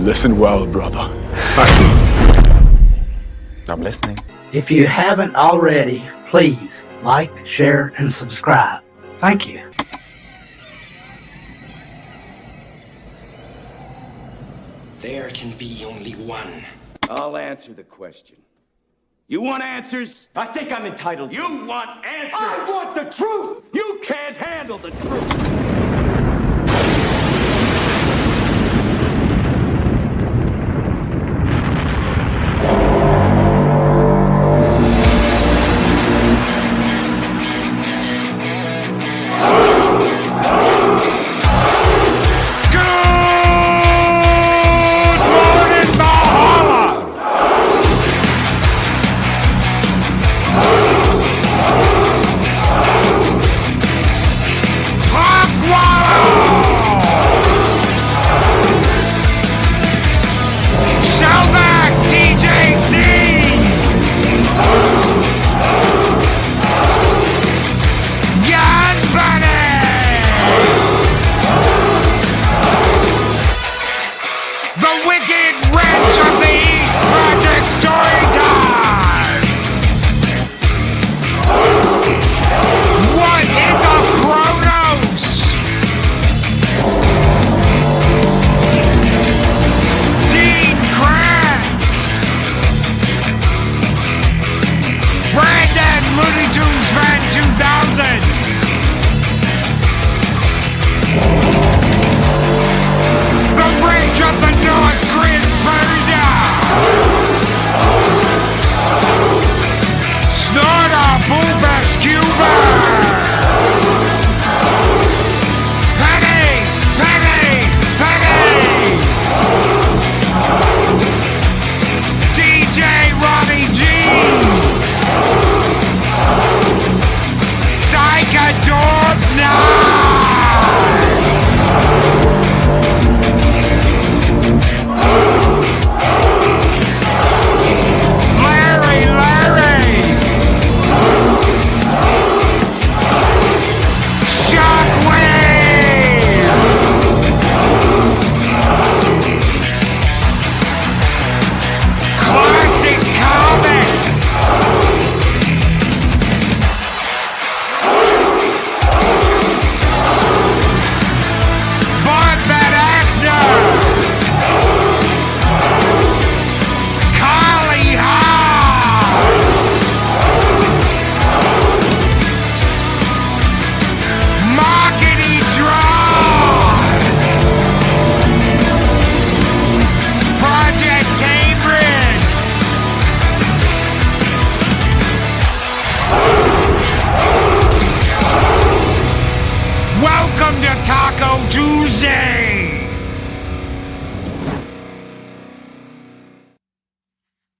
Listen well, brother. I'm listening. If you haven't already, please like, share, and subscribe. Thank you. There can be only one. I'll answer the question. You want answers? I think I'm entitled. You want answers? I want the truth! You can't handle the truth!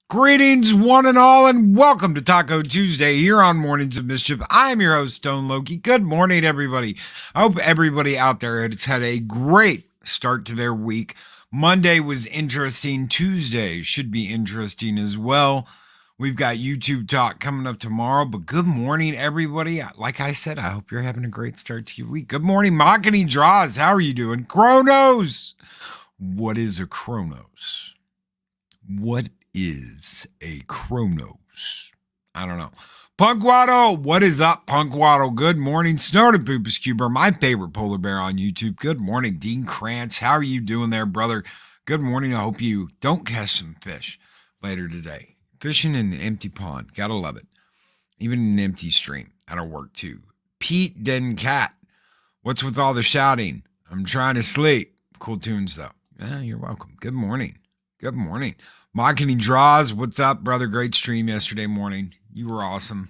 Greetings, one and all, and welcome to Taco Tuesday here on Mornings of Mischief. I'm your host, Stone Loki. Good morning, everybody. I hope everybody out there has had a great start to their week. Monday was interesting. Tuesday should be interesting as well. We've got YouTube talk coming up tomorrow, but good morning, everybody. Like I said, I hope you're having a great start to your week. Good morning, Machini Draws. How are you doing? Chronos. What is a Chronos? What is a Chronos? I don't know. Punk Waddle, what is up, Punk Waddle? Good morning. Snorted Poopus Cuber, my favorite polar bear on YouTube. Good morning, Dean Krantz. How are you doing there, brother? Good morning. I hope you don't catch some fish later today. Fishing in an empty pond. Gotta love it. Even in an empty stream. That'll work too. Pete Den Cat, what's with all the shouting? I'm trying to sleep. Cool tunes, though. Yeah, you're welcome. Good morning. Good morning. Machini Draws, what's up, brother? Great stream yesterday morning. You were awesome.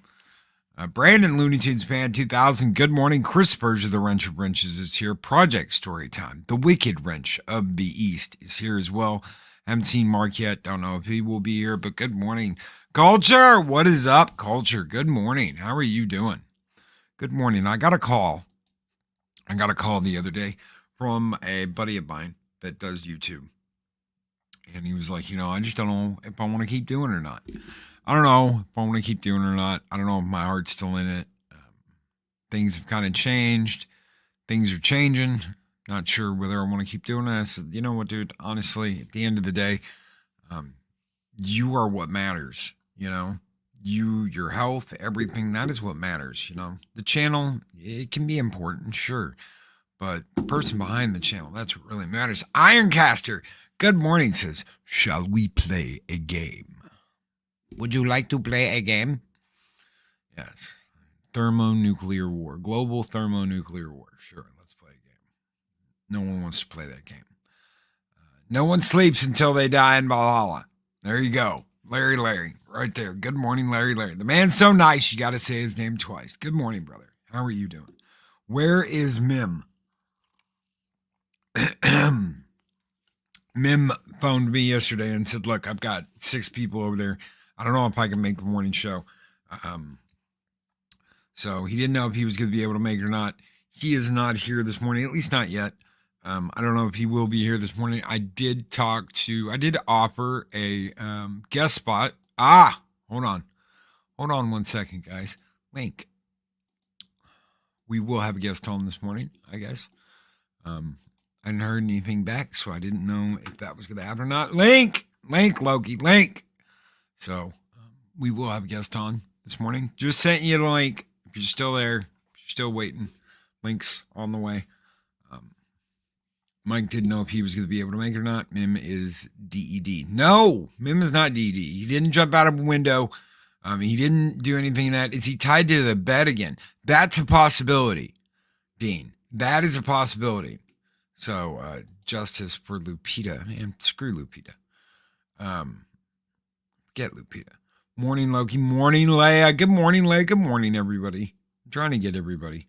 Brandon Looney Tunes Fan 2000, good morning. Chris Spurgeon, the Wrench of Wrenches, is here. Project Storytime, the Wicked Wrench of the East, is here as well. Haven't seen Mark yet. Don't know if he will be here, but good morning. Culture, what is up, Culture? Good morning. How are you doing? Good morning. I got a call the other day from a buddy of mine that does YouTube. And he was like, I just don't know if I want to keep doing it or not. I don't know if I want to keep doing it or not. I don't know if my heart's still in it. Things have kind of changed. Things are changing. Not sure whether I want to keep doing this. You know what, dude? Honestly, at the end of the day, you are what matters. You know, your health, everything. That is what matters. You know, the channel, it can be important, sure, but the person behind the channel, that's what really matters. Ironcaster, good morning, says, shall we play a game? Would you like to play a game? Yes. Thermonuclear war. Global thermonuclear war. Sure, let's play a game. No one wants to play that game. No one sleeps until they die in Valhalla. There you go. Larry, right there. Good morning, Larry. The man's so nice, you got to say his name twice. Good morning, brother. How are you doing? Where is Mim? Mim phoned me yesterday and said, look, I've got 6 people over there. I don't know if I can make the morning show. So he didn't know if he was going to be able to make it or not. He is not here this morning, at least not yet. I don't know if he will be here this morning. I did offer a guest spot. Hold on 1 second, guys. Link. We will have a guest on this morning, I guess. I hadn't heard anything back, so I didn't know if that was going to happen or not. Link, Loki, link. So we will have a guest on this morning. Just sent you the link. If you're still there, if you're still waiting, link's on the way. Mike didn't know if he was going to be able to make it or not. Mim is DED. No, Mim is not DED. He didn't jump out of a window. He didn't do anything in that. Is he tied to the bed again? That's a possibility, Dean. That is a possibility. So, justice for Lupita. Man, screw Lupita. Get Lupita. Morning, Loki. Morning, Leia. Good morning, Leia. Good morning, everybody. I'm trying to get everybody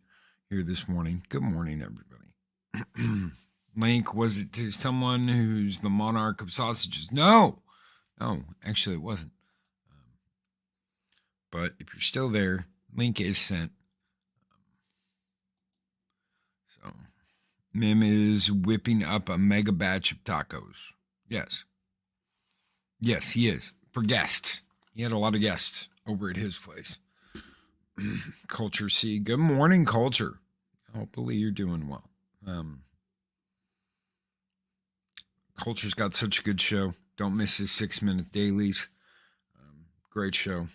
here this morning. Good morning, everybody. Link, was it to someone who's the monarch of sausages? No, actually it wasn't. But if you're still there, link is sent. So, Mim is whipping up a mega batch of tacos. Yes, he is. For guests. He had a lot of guests over at his place. Culture C. Good morning, Culture. Hopefully you're doing well. Culture's got such a good show. Don't miss his 6-minute dailies. Great show.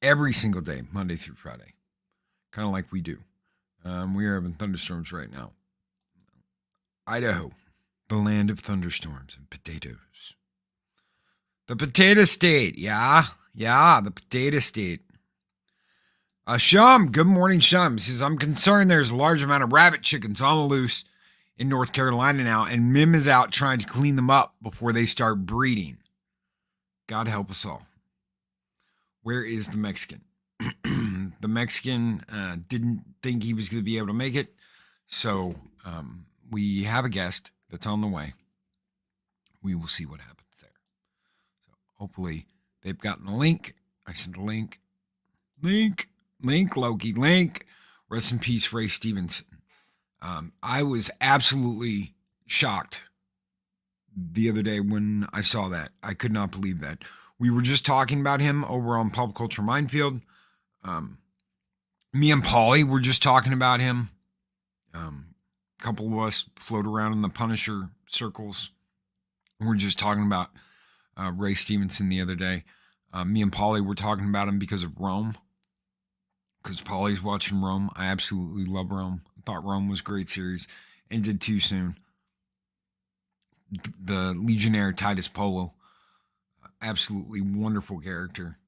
Every single day, Monday through Friday. Kind of like we do. We are having thunderstorms right now. Idaho, the land of thunderstorms and potatoes. The potato state, yeah, the potato state. Shum, good morning, Shum. Says, I'm concerned there's a large amount of rabbit chickens on the loose in North Carolina now, and Mim is out trying to clean them up before they start breeding. God help us all. Where is the Mexican? The Mexican didn't think he was going to be able to make it, so we have a guest that's on the way. We will see what happens there. So hopefully they've gotten the link. I sent the link. Link, Loki, link. Rest in peace, Ray Stevenson. I was absolutely shocked the other day when I saw that. I could not believe that. We were just talking about him over on Pop Culture Minefield. Me and Paulie were just talking about him. A couple of us float around in the Punisher circles. We're just talking about Ray Stevenson the other day. Me and Paulie were talking about him because of Rome. Because Paulie's watching Rome. I absolutely love Rome. I thought Rome was a great series. Ended too soon. The Legionnaire Titus Polo. Absolutely wonderful character.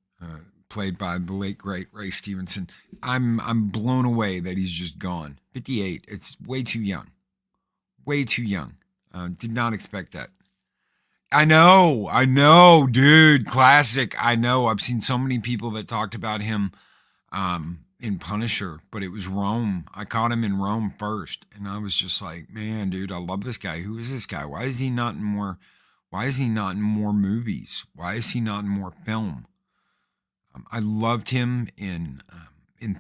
Played by the late, great Ray Stevenson. I'm blown away that he's just gone. 58. It's way too young. Way too young. Did not expect that. I know, dude. Classic. I know. I've seen so many people that talked about him in Punisher, but it was Rome. I caught him in Rome first, and I was just like, man, dude, I love this guy. Who is this guy? Why is he not in more movies? Why is he not in more film? I loved him in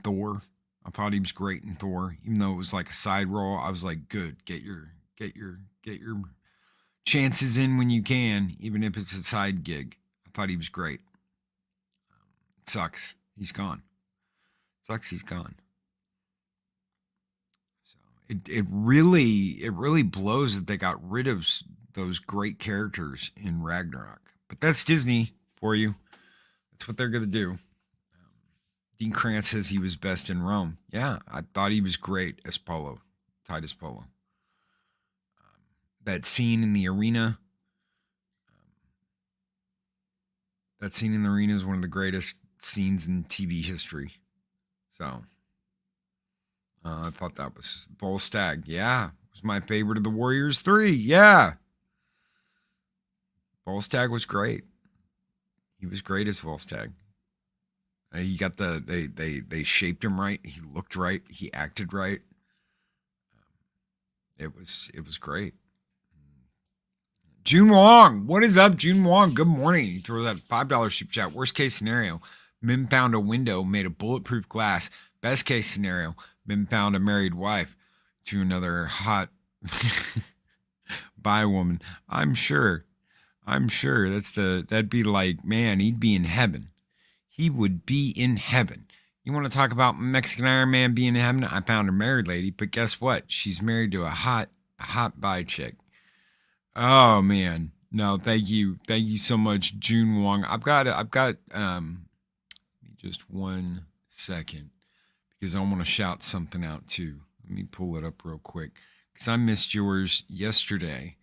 Thor. I thought he was great in Thor, even though it was like a side role. I was like, good, get your chances in when you can, even if it's a side gig. I thought he was great. It sucks. He's gone. So it really blows that they got rid of those great characters in Ragnarok. But that's Disney for you. That's what they're gonna do. Dean Krantz says he was best in Rome. Yeah, I thought he was great as Polo, Titus Polo. That scene in the arena. That scene in the arena is one of the greatest scenes in TV history. So I thought that was Volstagg. Yeah, it was my favorite of the Warriors 3. Yeah, Volstagg was great. He was great as Volstagg. He got they shaped him right. He looked right. He acted right. It was great. June Wong, what is up, June Wong? Good morning. You throw that $5 super chat. Worst case scenario, Mim found a window made of bulletproof glass. Best case scenario, Mim found a married wife to another hot bi woman. I'm sure that'd be like, man, he'd be in heaven. He would be in heaven. You want to talk about Mexican Iron Man being in heaven? I found a married lady, but guess what? She's married to a hot bi chick. Oh man, no, thank you so much, June Wong. I've got just 1 second because I want to shout something out too. Let me pull it up real quick because I missed yours yesterday,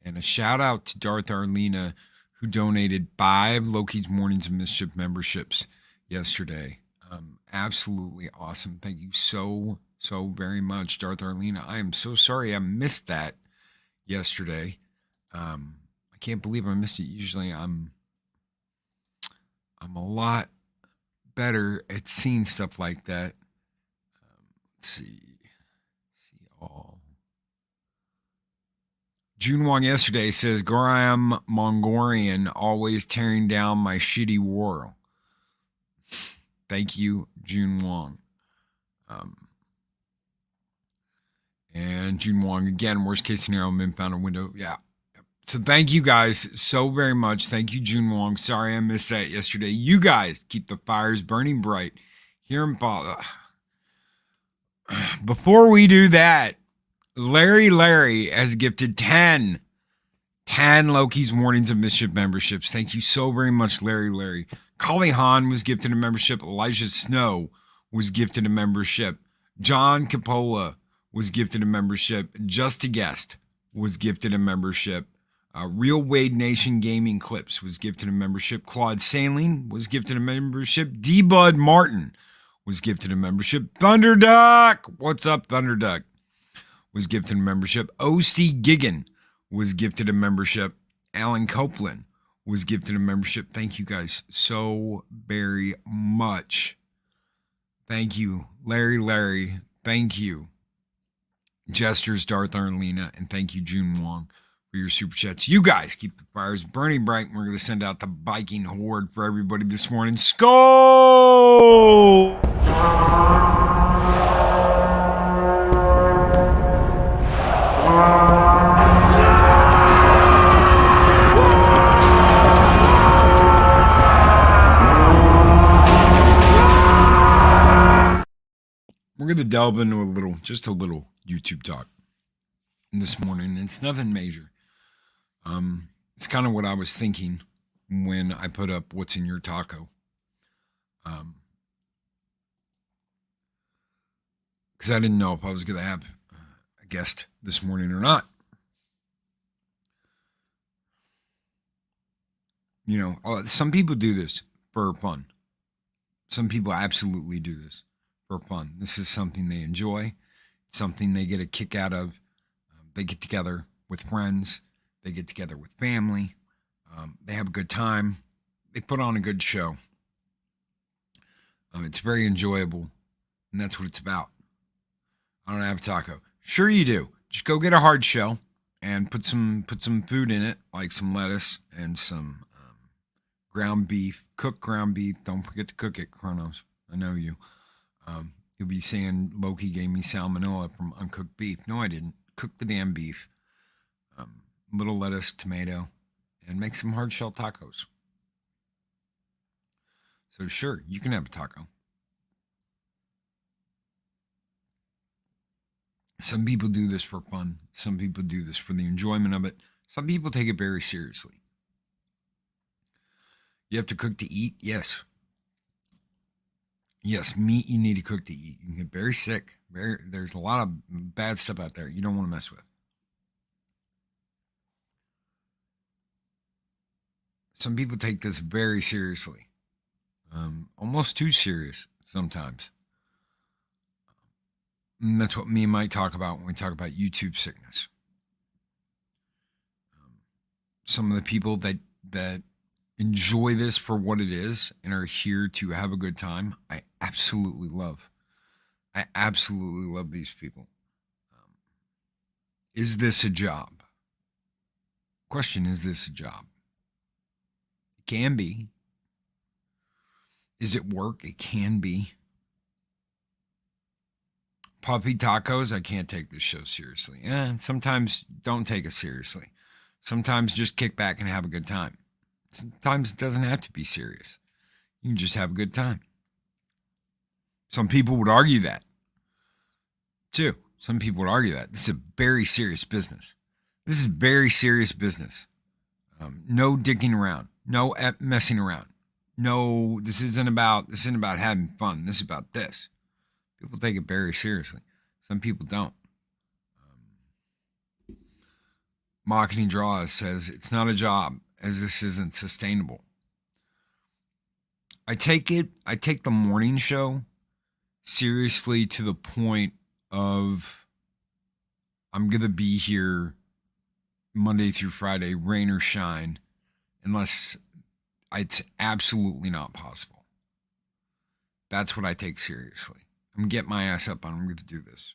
and a shout out to Darth Arlena who donated 5 Loki's Mornings of Mischief memberships yesterday. Absolutely awesome. Thank you so very much, Darth Arlena. I am so sorry I missed that yesterday. I can't believe I missed it. Usually I'm a lot better at seeing stuff like that. Let's see all. June Wong yesterday says, Goram Mongorian always tearing down my shitty world. Thank you, June Wong. And June Wong again, worst case scenario, Min found a window. Yeah. So thank you guys so very much. Thank you, June Wong. Sorry I missed that yesterday. You guys keep the fires burning bright here in Paul. Before we do that, Larry has gifted 10 Loki's Mornings of Mischief memberships. Thank you so very much, Larry. Kali Han was gifted a membership. Elijah Snow was gifted a membership. John Capola was gifted a membership. Just a Guest was gifted a membership. Real Wade Nation Gaming Clips was gifted a membership. Claude Sailing was gifted a membership. D-Bud Martin was gifted a membership. Thunderduck, what's up, Thunderduck, was gifted a membership. O.C. Giggin was gifted a membership. Alan Copeland was gifted a membership. Thank you guys so very much. Thank you, Larry. Thank you, Jesters, Darth Arlena, and thank you, June Wong, for your super chats. You guys keep the fires burning bright, and we're going to send out the Viking Horde for everybody this morning. Skål! We're going to delve into just a little YouTube talk this morning. It's nothing major. It's kind of what I was thinking when I put up what's in your taco. Because I didn't know if I was going to have a guest this morning or not. You know, some people do this for fun. Some people absolutely do this for fun. This is something they enjoy. It's something they get a kick out of. They get together with friends. They get together with family. They have a good time. They put on a good show. It's very enjoyable, and that's what it's about. I don't have a taco. Sure you do. Just go get a hard shell and put some food in it, like some lettuce and some ground beef, cooked ground beef. Don't forget to cook it, Kronos. I know you. You'll be saying Loki gave me salmonella from uncooked beef. No, I didn't. Cook the damn beef. Little lettuce, tomato, and make some hard shell tacos. So sure, you can have a taco. Some people do this for fun. Some people do this for the enjoyment of it. Some people take it very seriously. You have to cook to eat? Yes. Yes, meat you need to cook to eat. You can get very sick. There's a lot of bad stuff out there you don't want to mess with. Some people take this very seriously. Almost too serious sometimes. And that's what me and Mike talk about when we talk about YouTube sickness. Some of the people that enjoy this for what it is and are here to have a good time, I absolutely love. I absolutely love these people. Is this a job? Question, is this a job? It can be. Is it work? It can be. Puppy tacos, I can't take this show seriously. Sometimes don't take it seriously. Sometimes just kick back and have a good time. Sometimes it doesn't have to be serious. You can just have a good time. Some people would argue that, too. Some people would argue that. This is a very serious business. This is very serious business. No dicking around. No messing around. No, this isn't about having fun. This is about this. People take it very seriously. Some people don't. Marketing Draws says it's not a job, as this isn't sustainable. I take the morning show seriously to the point of I'm going to be here Monday through Friday, rain or shine, unless it's absolutely not possible. That's what I take seriously. I'm going to get my ass up and I'm going to do this.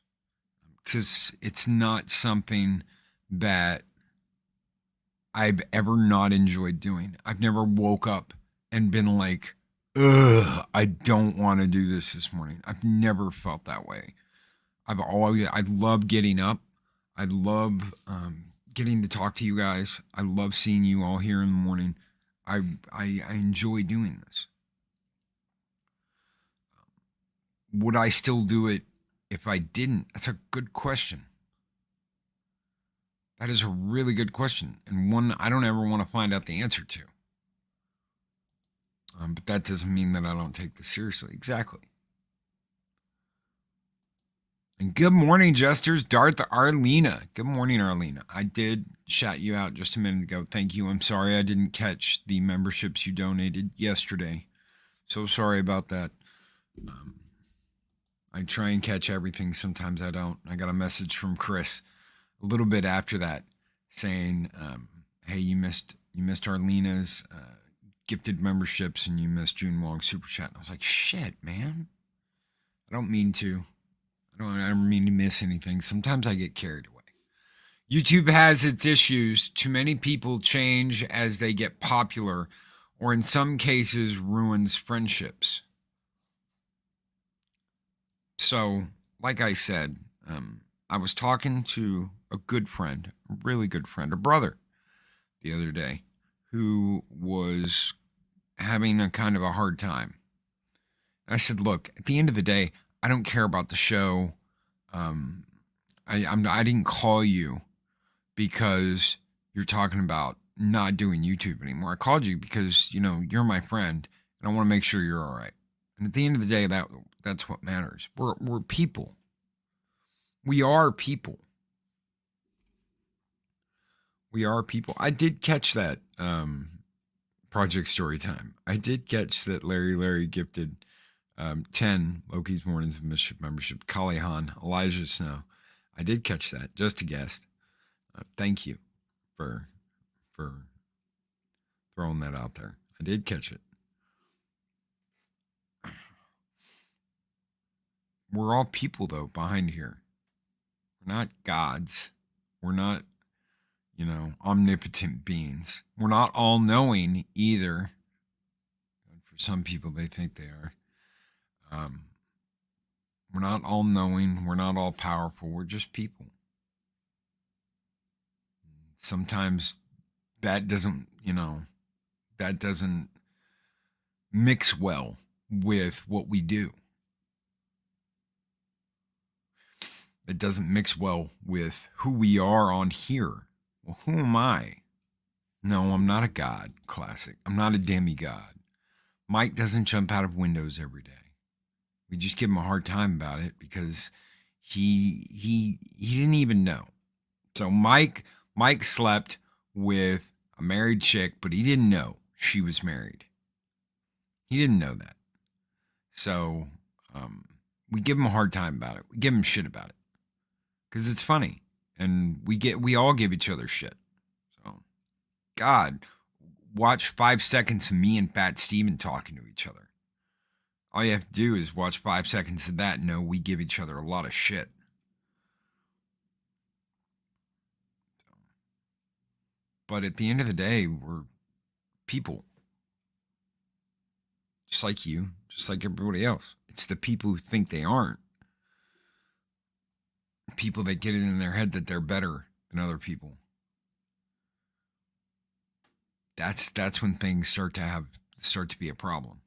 Because it's not something that I've ever not enjoyed doing. I've never woke up and been like, ugh, I don't want to do this morning. I've never felt that way. I love getting up. I love getting to talk to you guys. I love seeing you all here in the morning. I enjoy doing this. Would I still do it if I didn't? That's a good question. That is a really good question, and one I don't ever want to find out the answer to. But that doesn't mean that I don't take this seriously. Exactly. And good morning, Jesters. Darth Arlena. Good morning, Arlena. I did shout you out just a minute ago. Thank you. I'm sorry I didn't catch the memberships you donated yesterday. So sorry about that. I try and catch everything. Sometimes I don't. I got a message from Chris a little bit after that saying, hey, you missed Arlena's gifted memberships and you missed June Wong's super chat. And I was like, shit, man. I don't mean to. I don't mean to miss anything. Sometimes I get carried away. YouTube has its issues. Too many people change as they get popular, or in some cases ruins friendships. So, like I said, I was talking to a good friend, a really good friend, a brother, the other day, who was having a kind of a hard time. I said, look, at the end of the day, I don't care about the show. I didn't call you because you're talking about not doing YouTube anymore. I called you because, you're my friend and I want to make sure you're all right. And at the end of the day, that's what matters. We're people. We are people. We are people. I did catch that Project Storytime. I did catch that Larry gifted 10 Loki's Mornings of Mischief membership. Kalihan, Elijah Snow. I did catch that. Just a guest. Thank you for throwing that out there. I did catch it. We're all people, though, behind here. We're not gods. We're not, omnipotent beings. We're not all-knowing either. For some people, they think they are. We're not all-knowing. We're not all-powerful. We're just people. Sometimes that doesn't mix well with what we do. It doesn't mix well with who we are on here. Well, who am I? No, I'm not a god, classic. I'm not a demigod. Mike doesn't jump out of windows every day. We just give him a hard time about it because he didn't even know. So Mike slept with a married chick, but he didn't know she was married. He didn't know that. So we give him a hard time about it. We give him shit about it because it's funny, and we all give each other shit. So, God, watch 5 seconds of me and Fat Steven talking to each other. All you have to do is watch 5 seconds of that and know we give each other a lot of shit. But at the end of the day, we're people. Just like you, just like everybody else. It's the people who think they aren't. People that get it in their head that they're better than other people. That's when things start to be a problem.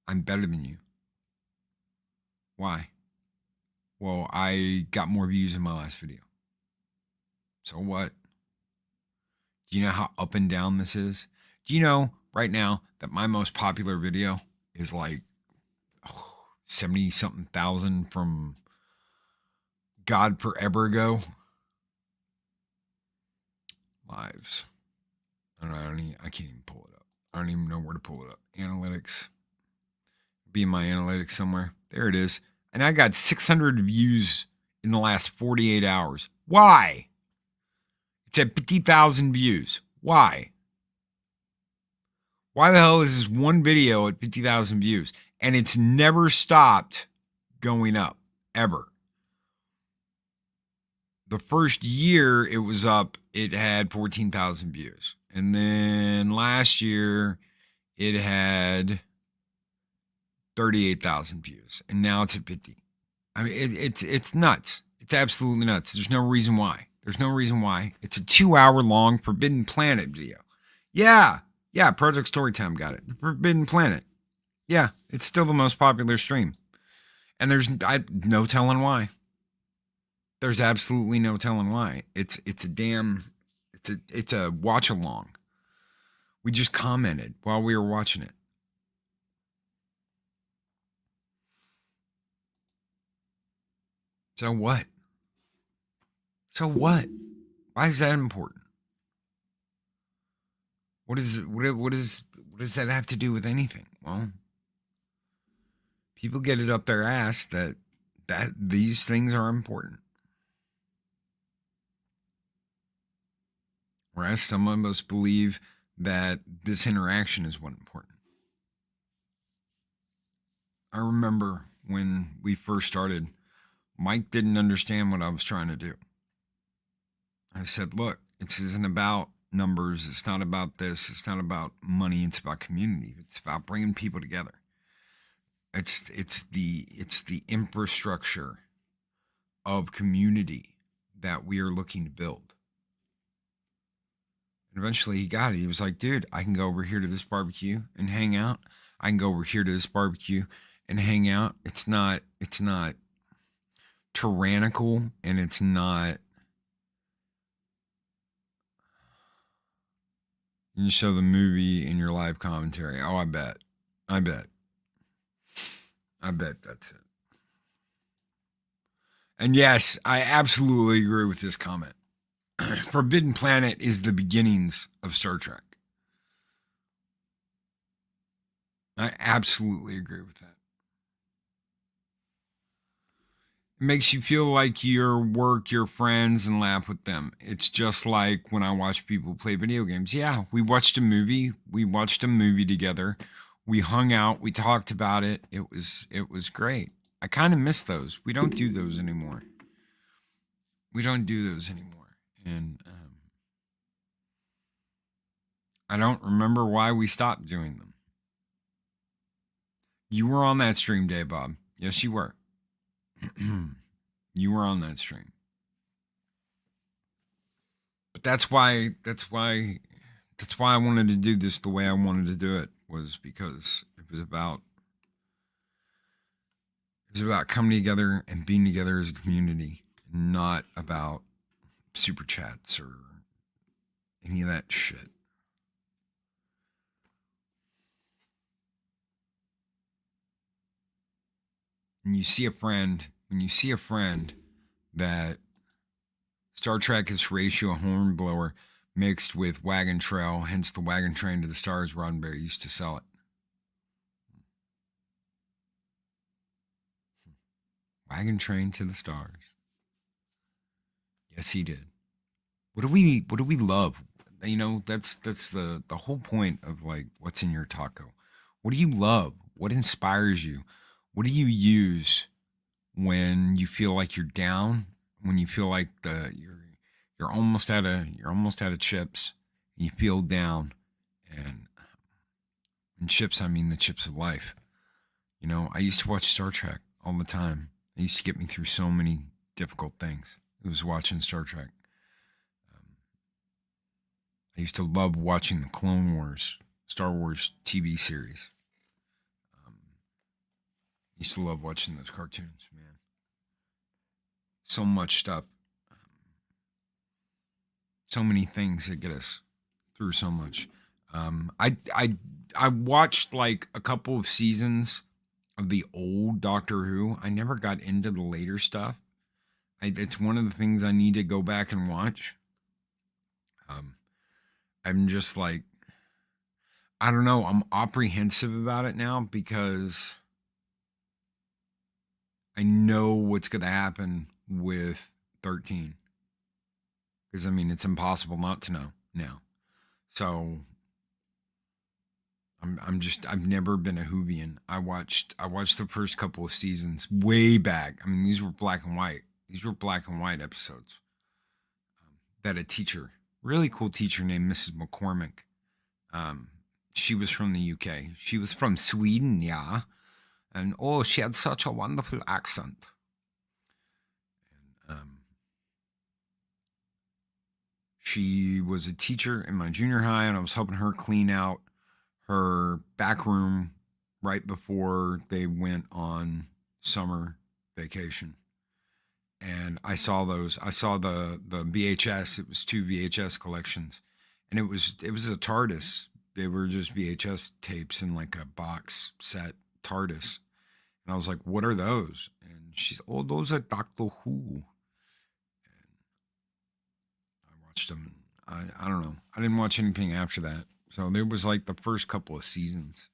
I'm better than you. Why? Well, I got more views in my last video. So what? Do you know how up and down this is? Do you know right now that my most popular video is like 70-something thousand from God forever ago? Lives. I can't even pull it up. I don't even know where to pull it up. Analytics. Be in my analytics somewhere. There it is. And I got 600 views in the last 48 hours. Why? It's at 50,000 views. Why? Why the hell is this one video at 50,000 views? And it's never stopped going up, ever. The first year it was up, it had 14,000 views. And then last year it had 38,000 views. And now it's at 50. I mean, it's nuts. It's absolutely nuts. There's no reason why. It's a 2-hour long Forbidden Planet video. Yeah, Project Storytime got it. Forbidden Planet. Yeah, it's still the most popular stream. And there's no telling why. There's absolutely no telling why. It's a watch along. We just commented while we were watching it. So what? Why is that important? What does that have to do with anything? Well, people get it up their ass that these things are important. Whereas some of us believe that this interaction is what's important. I remember when we first started, Mike didn't understand what I was trying to do. I said, look, this isn't about numbers. It's not about this. It's not about money. It's about community. It's about bringing people together. It's the infrastructure of community that we are looking to build. And eventually he got it. He was like, dude, I can go over here to this barbecue and hang out. I can go over here to this barbecue and hang out. It's not tyrannical, and it's not. You show the movie in your live commentary. Oh, I bet that's it. And yes, I absolutely agree with this comment. Forbidden Planet is the beginnings of Star Trek. I absolutely agree with that. It makes you feel like you're your friends and laugh with them. It's just like when I watch people play video games. Yeah, we watched a movie. Together. We hung out. We talked about it. It was great. I kind of miss those. We don't do those anymore. And I don't remember why we stopped doing them. You were on that stream day, Bob. Yes, you were. You were on that stream. But that's why I wanted to do this the way I wanted to do it, was because it was It was about coming together and being together as a community, not about super chats or any of that shit. When you see a friend that Star Trek is Horatio Hornblower mixed with Wagon Trail, hence the Wagon Train to the Stars, Roddenberry used to sell it. Wagon Train to the Stars. Yes, he did. What do we love? You know, that's the whole point of like what's in your taco. What do you love? What inspires you? What do you use when you feel like you're down? When you feel like you're almost out of chips, and you feel down, and in chips I mean the chips of life. You know, I used to watch Star Trek all the time. It used to get me through so many difficult things. It was watching Star Trek. I used to love watching the Clone Wars, Star Wars TV series. I used to love watching those cartoons, man. So much stuff. So many things that get us through so much. I watched like a couple of seasons of the old Doctor Who. I never got into the later stuff. It's one of the things I need to go back and watch. I'm just like, I don't know. I'm apprehensive about it now because I know what's going to happen with 13. Because I mean, it's impossible not to know now. So I've never been a Whovian. I watched the first couple of seasons way back. I mean, these were black and white. These were black and white episodes. That a teacher, really cool teacher named Mrs. McCormick. She was from the UK. She was from Sweden, yeah. And oh, she had such a wonderful accent. And she was a teacher in my junior high, and I was helping her clean out her back room right before they went on summer vacation. And I saw those. I saw the VHS. It was 2 VHS collections, and it was a TARDIS. They were just VHS tapes in like a box set TARDIS. And I was like, "What are those?" And she's, "Oh, those are Doctor Who." And I watched them. I don't know. I didn't watch anything after that. So there was like the first couple of seasons.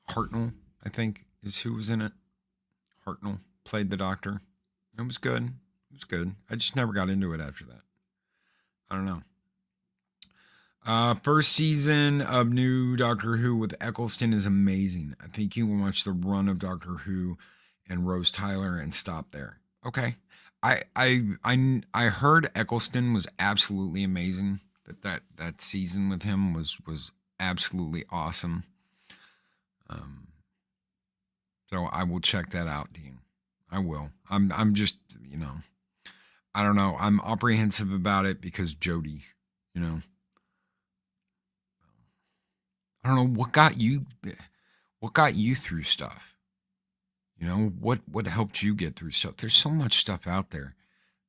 Hartnell, I think, is who was in it. Hartnell played the Doctor. It was good. It was good. I just never got into it after that. I don't know. First season of new Doctor Who with Eccleston is amazing. I think you can watch the run of Doctor Who and Rose Tyler and stop there. Okay. I heard Eccleston was absolutely amazing. That season with him was absolutely awesome. So I will check that out, Dean. I will. I'm just, you know, I don't know. I'm apprehensive about it because Jodie, you know. I don't know what got you through stuff. You know, what helped you get through stuff? There's so much stuff out there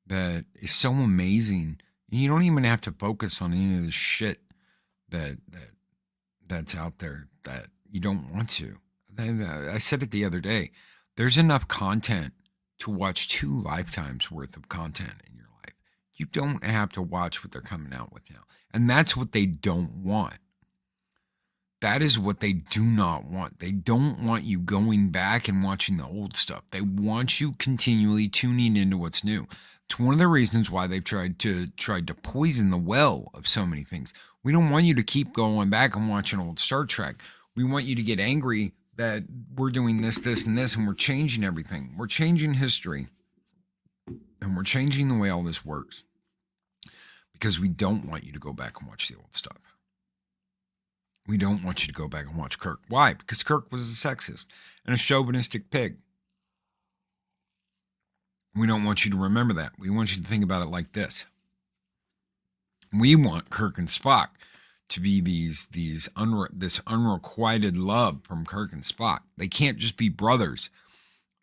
that is so amazing. And you don't even have to focus on any of the shit that's out there that you don't want to. I said it the other day. There's enough content to watch 2 lifetimes worth of content in your life. You don't have to watch what they're coming out with now. And that's what they don't want. That is what they do not want. They don't want you going back and watching the old stuff. They want you continually tuning into what's new. It's one of the reasons why they've tried to poison the well of so many things. We don't want you to keep going back and watching old Star Trek. We want you to get angry that we're doing this, and this, and we're changing everything. We're changing history. And we're changing the way all this works. Because we don't want you to go back and watch the old stuff. We don't want you to go back and watch Kirk. Why? Because Kirk was a sexist and a chauvinistic pig. We don't want you to remember that. We want you to think about it like this. We want Kirk and Spock to be this unrequited love from Kirk and Spock. They can't just be brothers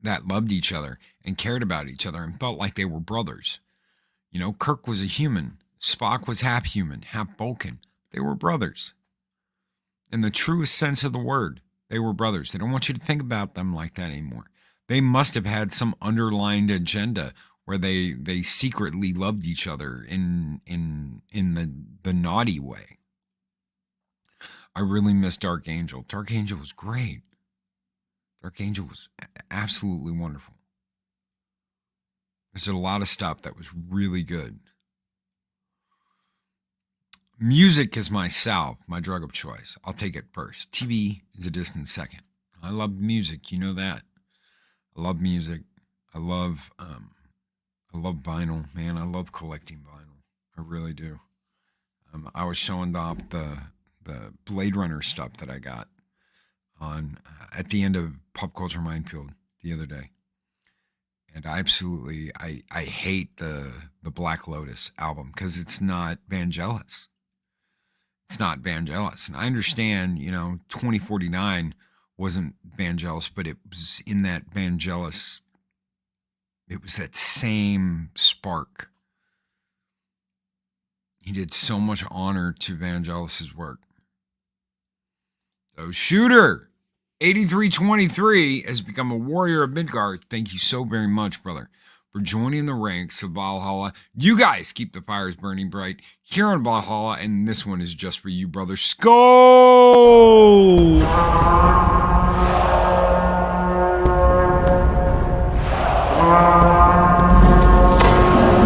that loved each other and cared about each other and felt like they were brothers. You know, Kirk was a human. Spock was half human, half Vulcan. They were brothers. In the truest sense of the word, they were brothers. They don't want you to think about them like that anymore. They must have had some underlined agenda where they secretly loved each other in the naughty way. I really miss Dark Angel. Dark Angel was great. Dark Angel was absolutely wonderful. There's a lot of stuff that was really good. Music is my salve, my drug of choice. I'll take it first. TV is a distant second. I love music, you know that. I love music. I love vinyl, man. I love collecting vinyl. I really do. I was showing off the Blade Runner stuff that I got on at the end of Pop Culture Minefield the other day, and I hate the Black Lotus album because it's not Vangelis. It's not Vangelis, and I understand, 2049 wasn't Vangelis, but it was in that Vangelis. It was that same spark. He did so much honor to Vangelis's work. So Shooter 8323 has become a warrior of Midgard. Thank you so very much, brother, for joining the ranks of Valhalla. You guys keep the fires burning bright here on Valhalla, and this one is just for you, brother. Skull!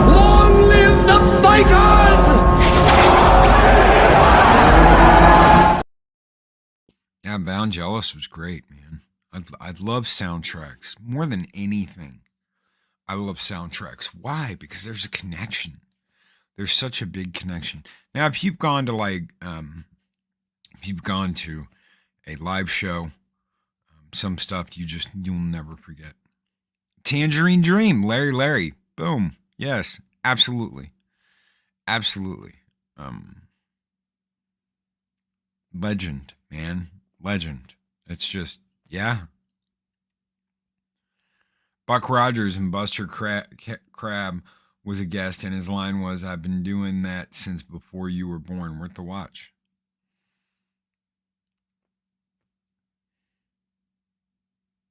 Long live the fighters! Yeah, Vangelis was great, man. I love soundtracks more than anything. I love soundtracks. Why? Because there's a connection. There's such a big connection. Now, if you've gone to a live show, some stuff you'll never forget. Tangerine Dream, Larry. Boom. Yes, absolutely. Absolutely. Legend, man. Legend. It's just, yeah. Buck Rogers and Buster Crab was a guest, and his line was, "I've been doing that since before you were born." Worth the watch.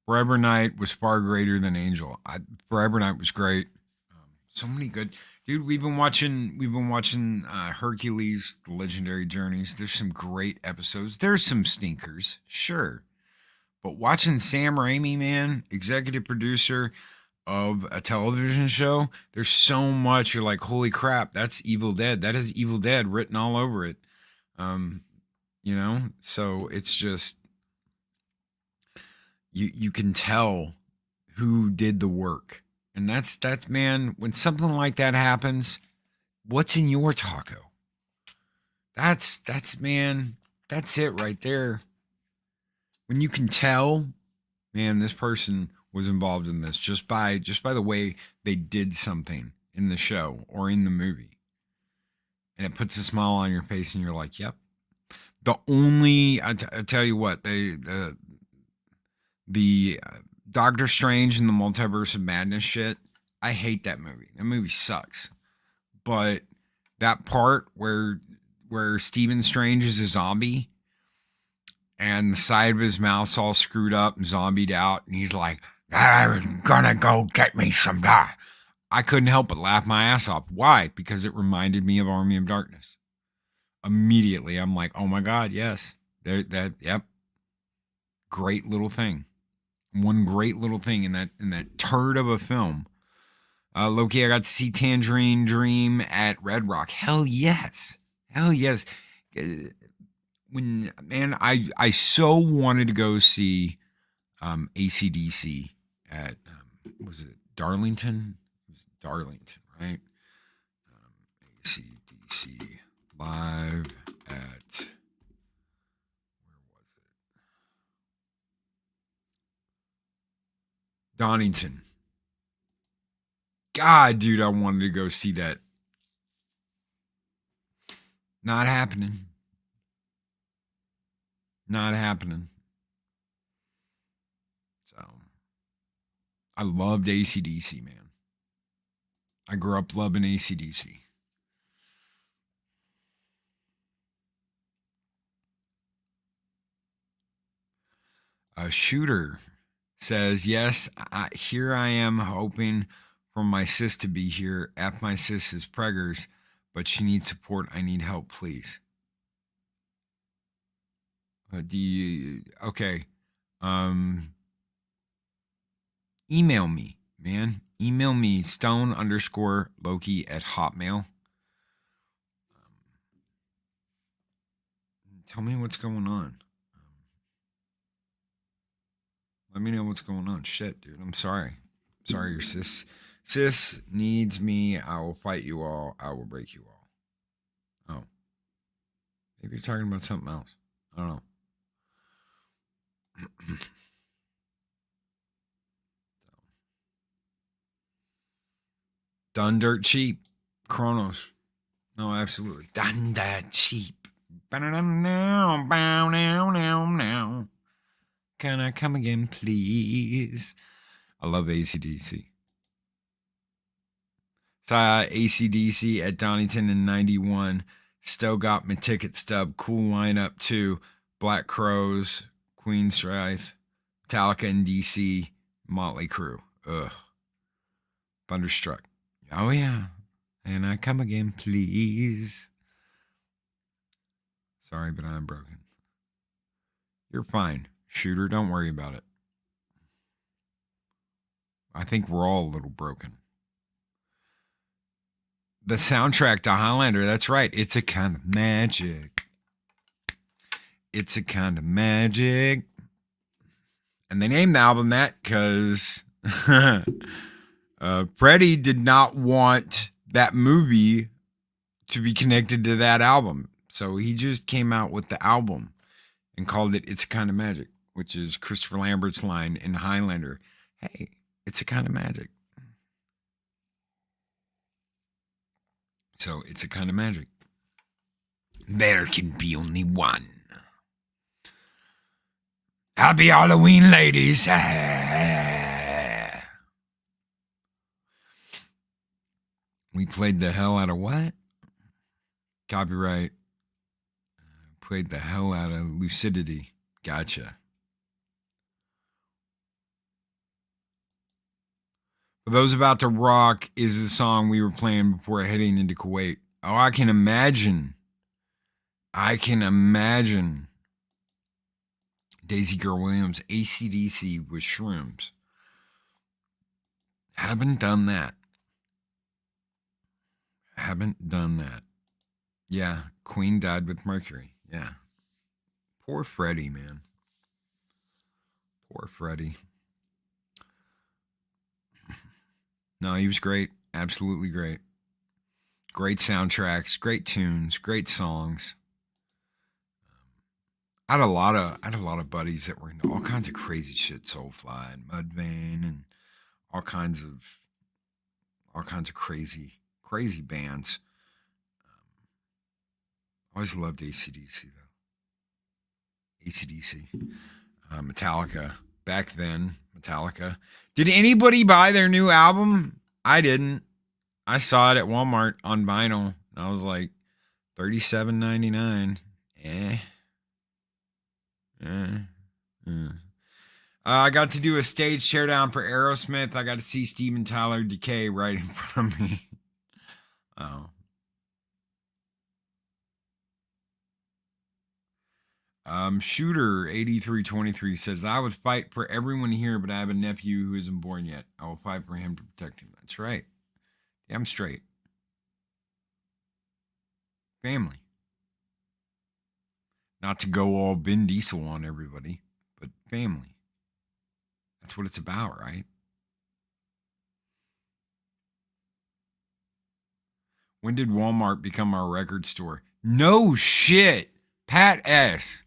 Forever Night was far greater than Angel. Forever Night was great. So many good, dude. We've been watching Hercules, The Legendary Journeys. There's some great episodes. There's some stinkers, sure, but watching Sam Raimi, man, executive producer of a television show, there's so much. You're like, holy crap, that's Evil Dead. That is Evil Dead written all over it. So it's just you can tell who did the work. And that's man, when something like that happens, what's in your taco? That's man, that's it right there. When you can tell, man, this person was involved in this just by the way they did something in the show or in the movie. And it puts a smile on your face and you're like, yep. I tell you what, the Doctor Strange and the Multiverse of Madness shit, I hate that movie. That movie sucks. But that part where Stephen Strange is a zombie and the side of his mouth's all screwed up and zombied out, and he's like, "I'm gonna go get me some guy." I couldn't help but laugh my ass off. Why? Because it reminded me of Army of Darkness. Immediately, I'm like, oh my God, yes. Yep. Great little thing. One great little thing in that turd of a film. Loki, I got to see Tangerine Dream at Red Rock. Hell yes. I so wanted to go see AC/DC at was it Darlington? It was Darlington, right? AC/DC live at, where was it? Donington. God, dude, I wanted to go see that. Not happening. Not happening. So, I loved AC/DC, man. I grew up loving AC/DC. A shooter says, yes, here I am hoping for my sis to be here. F my sis is preggers, but she needs support. I need help, please. Okay. Email me, man. Email me, stone_Loki@hotmail. Tell me what's going on. Let me know what's going on. Shit, dude. I'm sorry. Sorry, your sis needs me. I will fight you all. I will break you all. Oh. Maybe you're talking about something else. I don't know. Done dirt cheap. Chronos. No, absolutely. Done dirt cheap. Now. Can I come again, please? I love AC/DC. Saw AC/DC at Donington in 91. Still got my ticket stub. Cool lineup too. Black Crows, Queen Strife, Metallica in DC, Motley Crue. Ugh. Thunderstruck. Oh yeah. And I come again, please. Sorry, but I'm broken. You're fine. Shooter, don't worry about it. I think we're all a little broken. The soundtrack to Highlander, that's right. It's a kind of magic. It's a kind of magic. And they named the album that because Freddie did not want that movie to be connected to that album. So he just came out with the album and called it It's a Kind of Magic, which is Christopher Lambert's line in Highlander. Hey, it's a kind of magic. So it's a kind of magic. There can be only one. Happy Halloween, ladies. We played the hell out of what? Copyright. Played the hell out of Lucidity. Gotcha. For those about to rock is the song we were playing before heading into Kuwait. Oh, I can imagine. Daisy Girl Williams, AC/DC with shrooms. Haven't done that. Yeah, Queen died with Mercury. Yeah. Poor Freddie, man. Poor Freddie. No, he was great. Absolutely great. Great soundtracks, great tunes, great songs. I had a lot of buddies that were into all kinds of crazy shit, Soulfly and Mudvayne and all kinds of crazy bands. Always loved AC/DC though. AC/DC, Metallica. Back then, Metallica. Did anybody buy their new album? I didn't. I saw it at Walmart on vinyl, and I was like, $37.99. I got to do a stage teardown for Aerosmith. I got to see Steven Tyler decay right in front of me. Oh. Shooter 8323 says, I would fight for everyone here, but I have a nephew who isn't born yet. I will fight for him to protect him. That's right. Damn straight. Family. Not to go all Vin Diesel on everybody, but family. That's what it's about, right? When did Walmart become our record store? No shit. Pat S.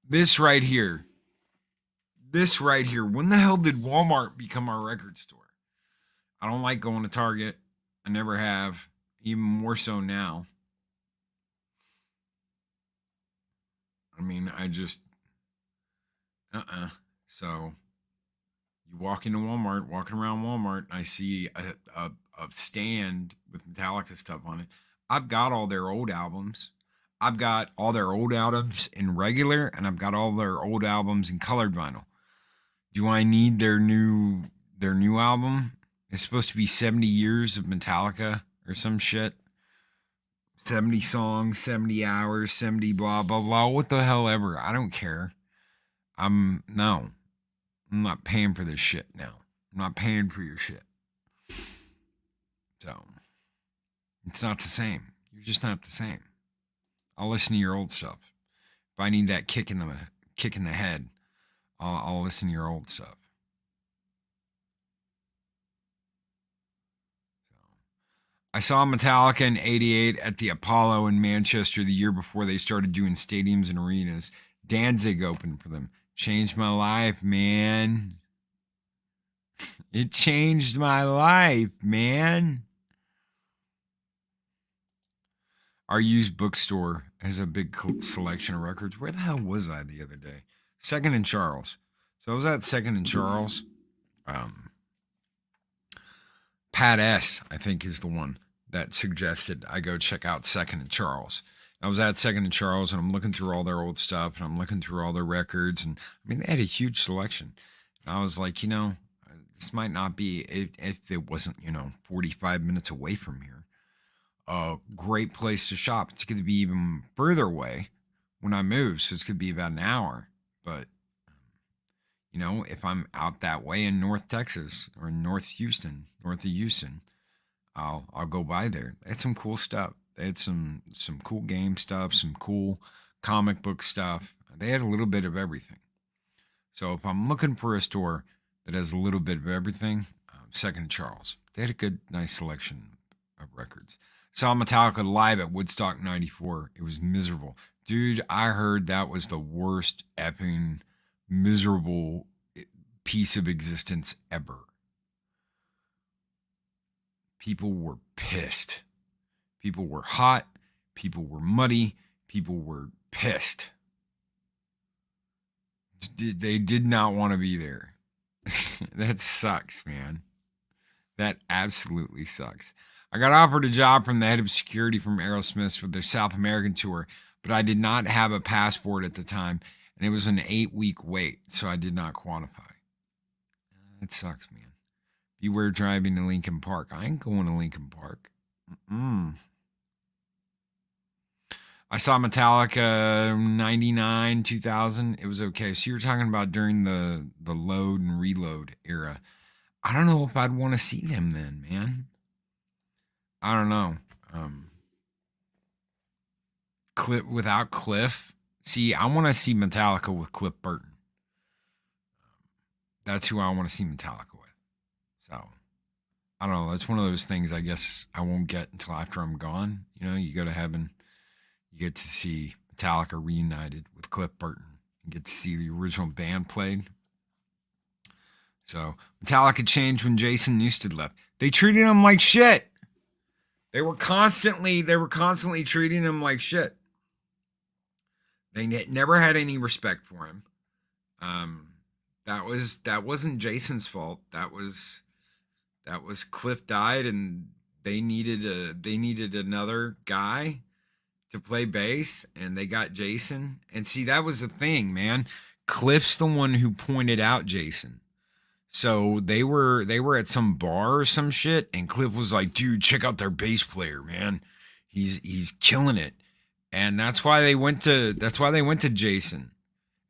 This right here. When the hell did Walmart become our record store? I don't like going to Target. I never have. Even more so now. I mean, I just, So you walk into Walmart, walking around Walmart, and I see a stand with Metallica stuff on it. I've got all their old albums. I've got all their old albums in regular, and I've got all their old albums in colored vinyl. Do I need their new album? It's supposed to be 70 years of Metallica or some shit. 70 songs, 70 hours, 70 blah blah blah. What the hell ever. I don't care. I'm not paying for this shit now. I'm not paying for your shit. So it's not the same. You're just not the same. I'll listen to your old stuff. If I need that kick in the head, I'll listen to your old stuff. I saw Metallica in '88 at the Apollo in Manchester the year before they started doing stadiums and arenas. Danzig opened for them. Changed my life, man. It changed my life, man. Our used bookstore has a big selection of records. Where the hell was I the other day? Second and Charles. So I was at Second and Charles. Pat S., I think, is the one that suggested I go check out Second and Charles. I was at Second and Charles, and I'm looking through all their old stuff, and I'm looking through all their records, and I mean, they had a huge selection. And I was like, this might not be, if it wasn't, 45 minutes away from here, a great place to shop. It's going to be even further away when I move, so it's going to be about an hour. But, if I'm out that way in North Texas or in north of Houston, I'll go by there. They had some cool stuff. They had some cool game stuff, some cool comic book stuff. They had a little bit of everything. So if I'm looking for a store that has a little bit of everything, Second and Charles. They had a good, nice selection of records. Saw Metallica live at Woodstock 94. It was miserable. Dude, I heard that was the worst effing miserable piece of existence ever. People were pissed. People were hot. People were muddy. People were pissed. They did not want to be there. That sucks, man. That absolutely sucks. I got offered a job from the head of security from Aerosmith for their South American tour, but I did not have a passport at the time, and it was an 8-week wait, so I did not qualify. It sucks, man. Beware driving to Lincoln Park. I ain't going to Lincoln Park. I saw Metallica 99, 2000. It was okay. So you were talking about during the load and reload era. I don't know if I'd want to see them then, man. I don't know. Without Cliff. See, I want to see Metallica with Cliff Burton. That's who I want to see Metallica with. So, I don't know. That's one of those things I guess I won't get until after I'm gone. You go to heaven, you get to see Metallica reunited with Cliff Burton. You get to see the original band played. So, Metallica changed when Jason Newsted left. They treated him like shit. They were constantly treating him like shit. They never had any respect for him. That wasn't Jason's fault. That was Cliff died, and they needed another guy to play bass, and they got Jason. And see, that was the thing, man. Cliff's the one who pointed out Jason. So they were at some bar or some shit, and Cliff was like, "Dude, check out their bass player, man. He's killing it." And that's why they went to Jason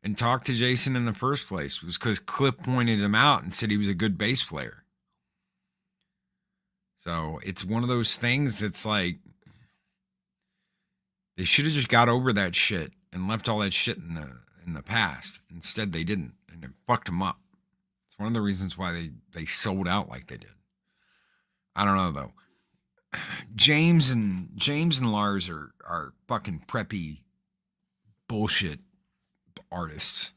and talked to Jason in the first place, was because Cliff pointed him out and said he was a good bass player. So it's one of those things that's like, they should have just got over that shit and left all that shit in the past. Instead, they didn't, and it fucked them up. It's one of the reasons why they sold out like they did. I don't know though. James and Lars are fucking preppy bullshit artists.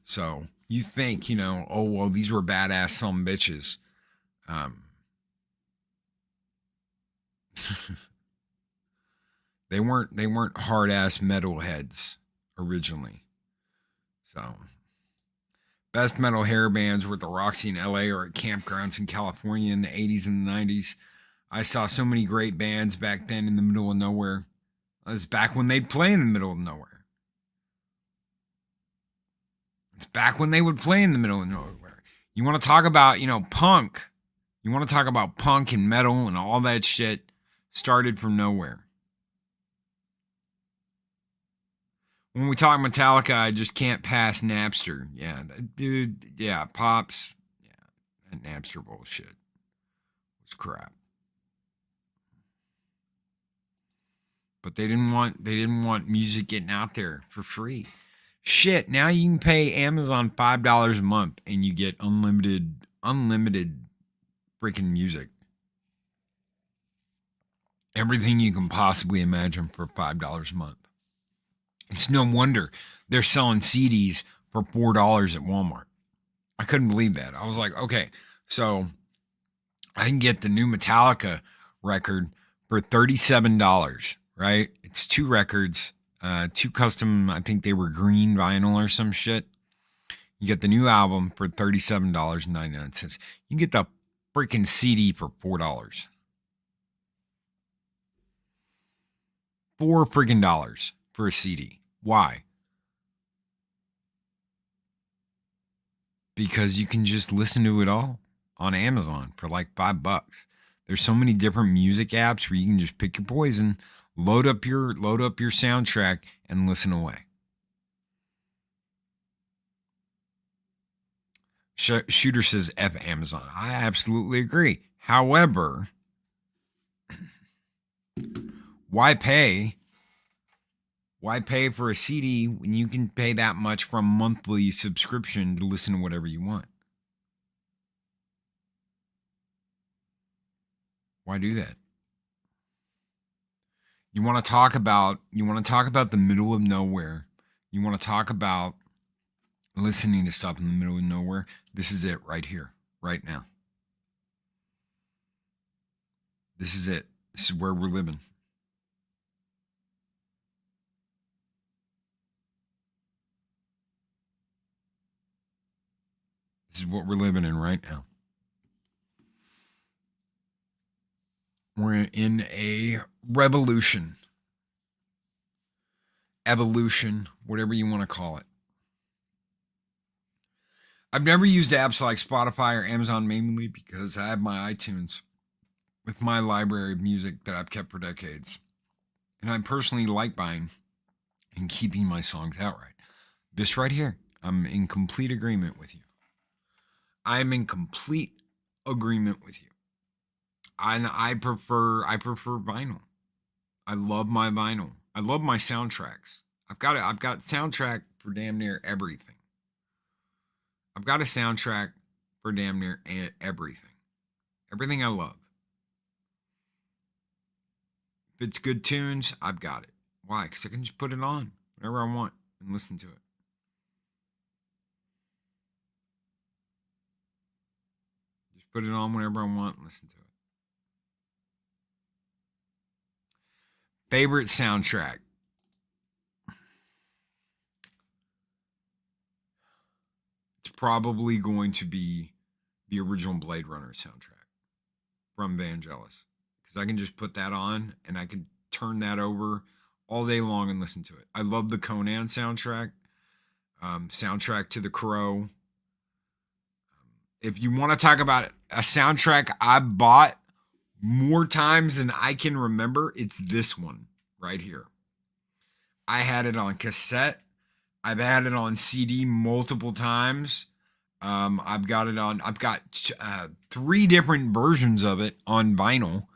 So you think, oh well, these were badass some bitches. They weren't hard ass metalheads originally. So, best metal hair bands were at the Roxy in LA or at campgrounds in California in the 80s and the 90s. I saw so many great bands back then in the middle of nowhere. That was back when they'd play in the middle of nowhere. It's back when they would play in the middle of nowhere. You want to talk about, punk. You want to talk about punk and metal and all that shit started from nowhere. When we talk Metallica, I just can't pass Napster. Yeah, dude. Yeah, Pops. Yeah, that Napster bullshit was crap. But they didn't want music getting out there for free. Shit, now you can pay Amazon $5 a month and you get unlimited freaking music. Everything you can possibly imagine for $5 a month. It's no wonder they're selling CDs for $4 at Walmart. I couldn't believe that. I was like, okay, so I can get the new Metallica record for $37, right? It's 2 records, 2 custom, I think they were green vinyl or some shit. You get the new album for $37.99. You can get the freaking CD for $4. $4 freaking dollars for a CD. Why? Because you can just listen to it all on Amazon for like $5. There's so many different music apps where you can just pick your poison, load up your soundtrack, and listen away. Shooter says F Amazon. I absolutely agree. However, why pay for a CD when you can pay that much for a monthly subscription to listen to whatever you want? Why do that? You want to talk about the middle of nowhere. You want to talk about listening to stuff in the middle of nowhere. This is it right here, right now. This is it. This is where we're living. This is what we're living in right now. We're in a revolution, evolution, whatever you want to call it. I've never used apps like Spotify or Amazon mainly because I have my iTunes with my library of music that I've kept for decades. And I personally like buying and keeping my songs outright. This right here, I'm in complete agreement with you. I'm in complete agreement with you. And I prefer vinyl. I love my vinyl. I love my soundtracks. I've got soundtrack for damn near everything. I've got a soundtrack for damn near everything. Everything I love. If it's good tunes, I've got it. Why? Because I can just put it on whenever I want and listen to it. Just put it on whenever I want and listen to it. Favorite soundtrack? It's probably going to be the original Blade Runner soundtrack from Vangelis. Because I can just put that on and I can turn that over all day long and listen to it. I love the Conan soundtrack. Soundtrack to The Crow. If you want to talk about a soundtrack I bought more times than I can remember, it's this one right here. I had it on cassette. I've had it on CD multiple times. I've got 3 different versions of it on vinyl.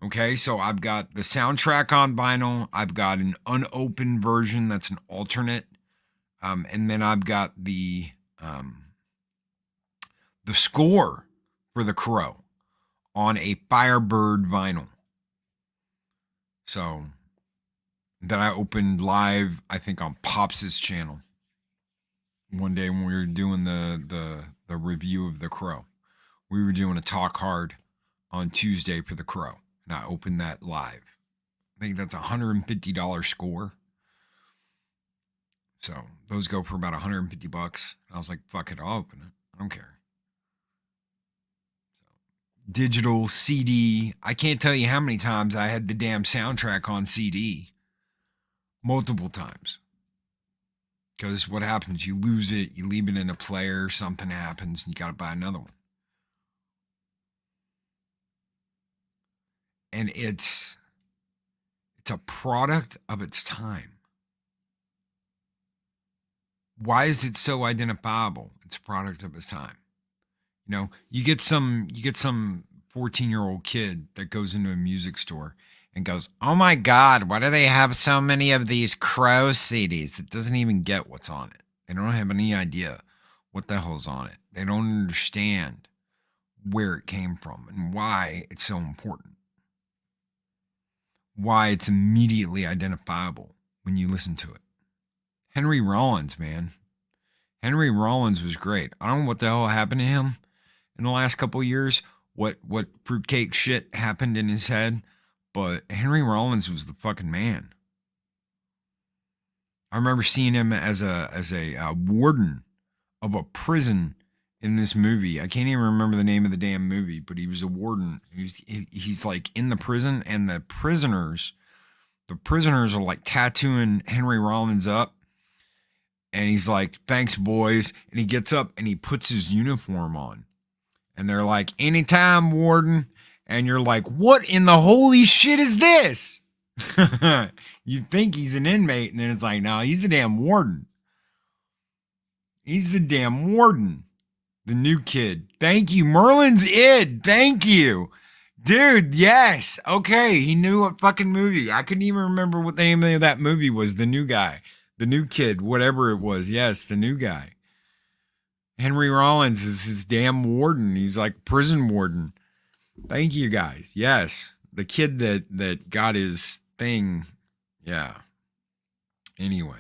Okay, so I've got the soundtrack on vinyl. I've got an unopened version that's an alternate. And then I've got the score for The Crow on a Firebird vinyl. So that I opened live, I think on Pops' channel one day when we were doing the review of The Crow. We were doing a Talk Hard on Tuesday for The Crow, and I opened that live. I think that's $150 score. So those go for about $150. I was like, fuck it, I'll open it. I don't care. Digital CD. I can't tell you how many times I had the damn soundtrack on CD. Multiple times. Because what happens? You lose it, you leave it in a player, something happens, and you got to buy another one. And it's a product of its time. Why is it so identifiable? It's a product of its time. You know, you get some 14-year-old kid that goes into a music store and goes, "Oh my God, why do they have so many of these Crow CDs?" It doesn't even get what's on it. They don't have any idea what the hell's on it. They don't understand where it came from and why it's so important. Why it's immediately identifiable when you listen to it. Henry Rollins, man. Henry Rollins was great. I don't know what the hell happened to him in the last couple of years. What fruitcake shit happened in his head. But Henry Rollins was the fucking man. I remember seeing him as a warden of a prison in this movie. I can't even remember the name of the damn movie, but he was a warden. He's like in the prison, and the prisoners are like tattooing Henry Rollins up. And he's like, "Thanks, boys." And he gets up and he puts his uniform on. And they're like, "Anytime, warden." And you're like, what in the holy shit is this? You think he's an inmate, and then it's like, no, he's the damn warden. He's the damn warden. The new kid. Thank you. Merlin's Id. Thank you. Dude, yes. Okay, he knew what fucking movie. I couldn't even remember what the name of that movie was. The new guy. The new kid. Whatever it was. Yes, the new guy. Henry Rollins is his damn warden. He's like prison warden. Thank you, guys. Yes. The kid that got his thing. Yeah. Anyway.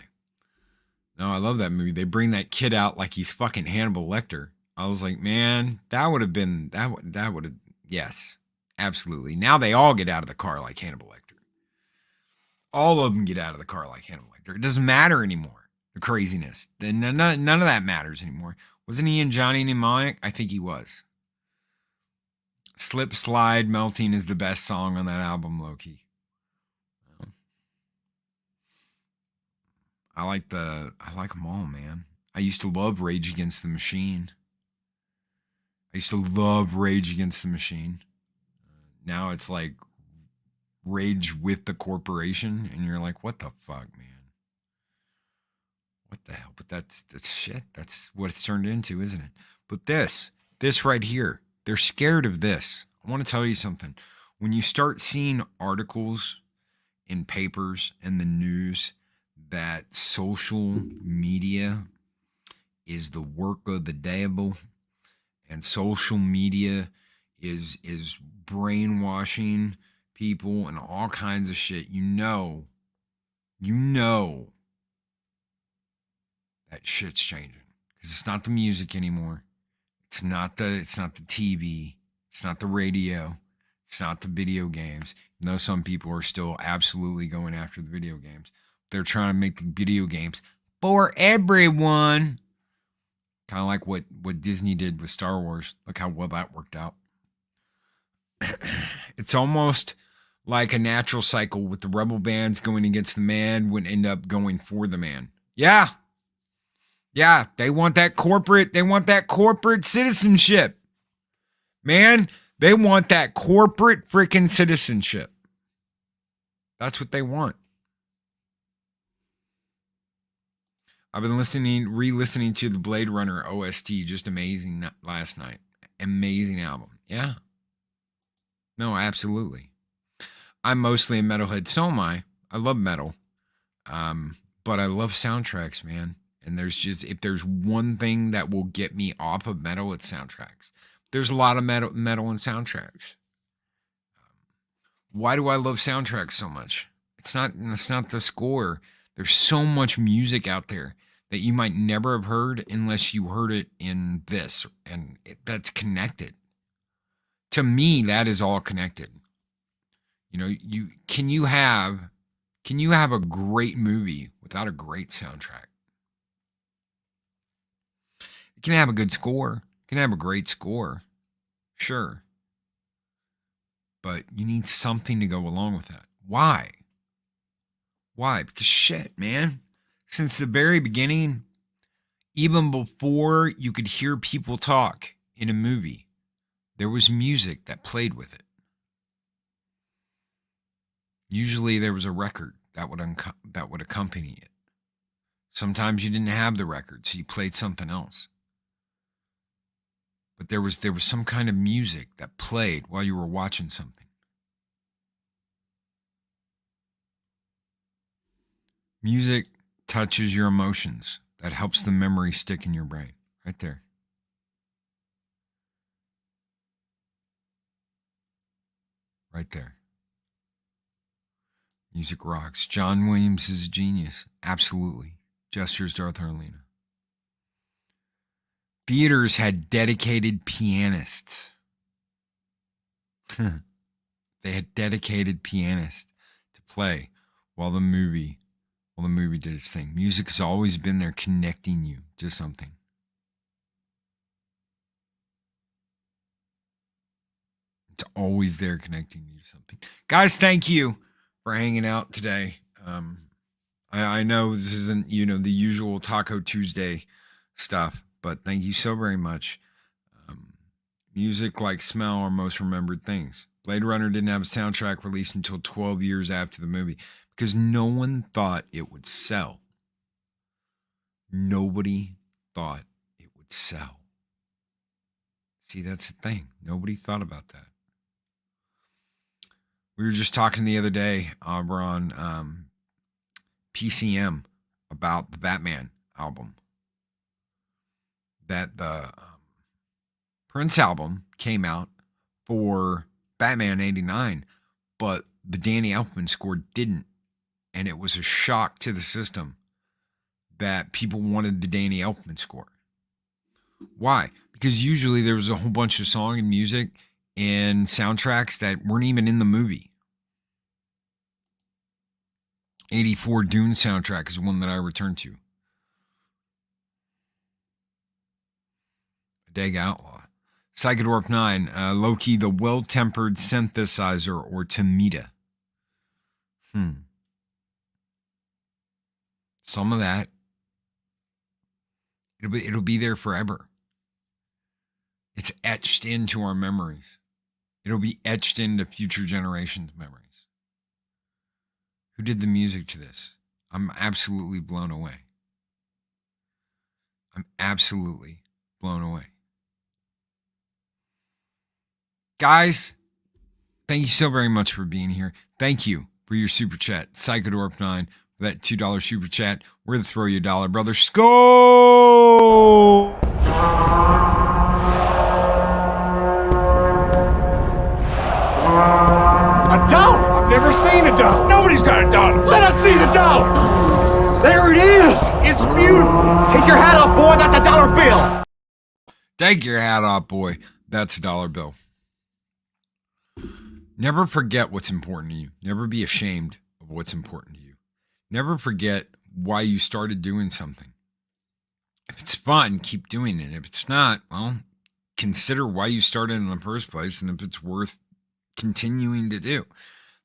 No, I love that movie. They bring that kid out like he's fucking Hannibal Lecter. I was like, man, that would have been, that would have, yes, absolutely. Now they all get out of the car like Hannibal Lecter. All of them get out of the car like Hannibal Lecter. It doesn't matter anymore. The craziness. None of that matters anymore. Wasn't he in Johnny Mnemonic? I think he was. Slip, Slide, Melting is the best song on that album, Loki. I like them all, man. I used to love Rage Against the Machine. Now it's like Rage with the Corporation, and you're like, what the fuck, man? What the hell? But that's shit. That's what it's turned into, isn't it? But this right here, they're scared of this. I want to tell you something. When you start seeing articles in papers and the news that social media is the work of the devil and social media is brainwashing people and all kinds of shit, you know that shit's changing. Because it's not the music anymore. It's not the TV. It's not the radio. It's not the video games. You know, some people are still absolutely going after the video games. They're trying to make the video games for everyone. Kind of like what Disney did with Star Wars. Look how well that worked out. It's almost like a natural cycle with the rebel bands going against the man would end up going for the man. Yeah. Yeah, they want that corporate citizenship. Man, they want that corporate freaking citizenship. That's what they want. I've been re-listening to the Blade Runner OST, just amazing last night. Amazing album. Yeah. No, absolutely. I'm mostly a metalhead, so am I. I love metal. But I love soundtracks, man. And if there's one thing that will get me off of metal, it's soundtracks. There's a lot of metal in soundtracks. Why do I love soundtracks so much? It's not the score. There's so much music out there that you might never have heard unless you heard it in this, and that's connected. To me, that is all connected. You know, can you have a great movie without a great soundtrack? It can have a good score. It can have a great score. Sure. But you need something to go along with that. Why? Why? Because shit, man. Since the very beginning, even before you could hear people talk in a movie, there was music that played with it. Usually there was a record that would accompany it. Sometimes you didn't have the record, so you played something else. But there was some kind of music that played while you were watching something. Music touches your emotions. That helps the memory stick in your brain. Right there. Right there. Music rocks. John Williams is a genius. Absolutely. Gestures Darth Harlina. Theaters had dedicated pianists. They had dedicated pianists to play while the movie did its thing. Music has always been there connecting you to something. It's always there connecting you to something. Guys, thank you for hanging out today. I know this isn't, the usual Taco Tuesday stuff, but thank you so very much. Music, like smell, are most remembered things. Blade Runner didn't have a soundtrack released until 12 years after the movie because no one thought it would sell. Nobody thought it would sell. See, that's the thing. Nobody thought about that. We were just talking the other day over on PCM about the Batman album. That the Prince album came out for Batman 89, but the Danny Elfman score didn't. And it was a shock to the system that people wanted the Danny Elfman score. Why? Because usually there was a whole bunch of song and music and soundtracks that weren't even in the movie. 84 Dune soundtrack is one that I returned to. Dag Outlaw. Psychodorp 9, Loki, the well-tempered synthesizer, or Tamita. Some of that, it'll be there forever. It's etched into our memories. It'll be etched into future generations' memories. Who did the music to this? I'm absolutely blown away. I'm absolutely blown away. Guys, thank you so very much for being here. Thank you for your super chat. Psychodorp 9 for that $2 super chat. We're going to throw you $1, brother. Skull! A dollar? I've never seen a dollar. Nobody's got a dollar. Let us see the dollar. There it is. It's beautiful. Take your hat off, boy. That's a dollar bill. Take your hat off, boy. That's a dollar bill. Never forget what's important to you. Never be ashamed of what's important to you. Never forget why you started doing something. If it's fun, keep doing it. If it's not, well, consider why you started in the first place and if it's worth continuing to do.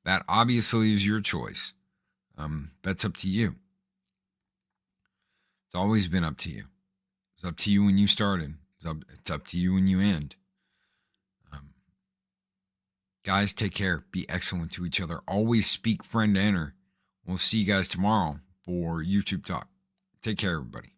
That obviously is your choice. That's up to you. It's always been up to you. It's up to you when you started. It's up to you when you end. Guys, take care. Be excellent to each other. Always speak friend to enter. We'll see you guys tomorrow for YouTube Talk. Take care, everybody.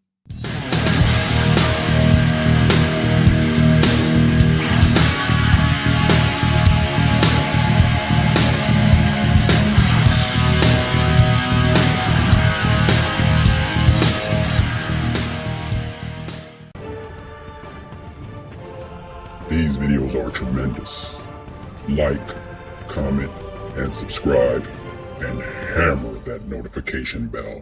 These videos are tremendous. Like, comment, and subscribe, and hammer that notification bell.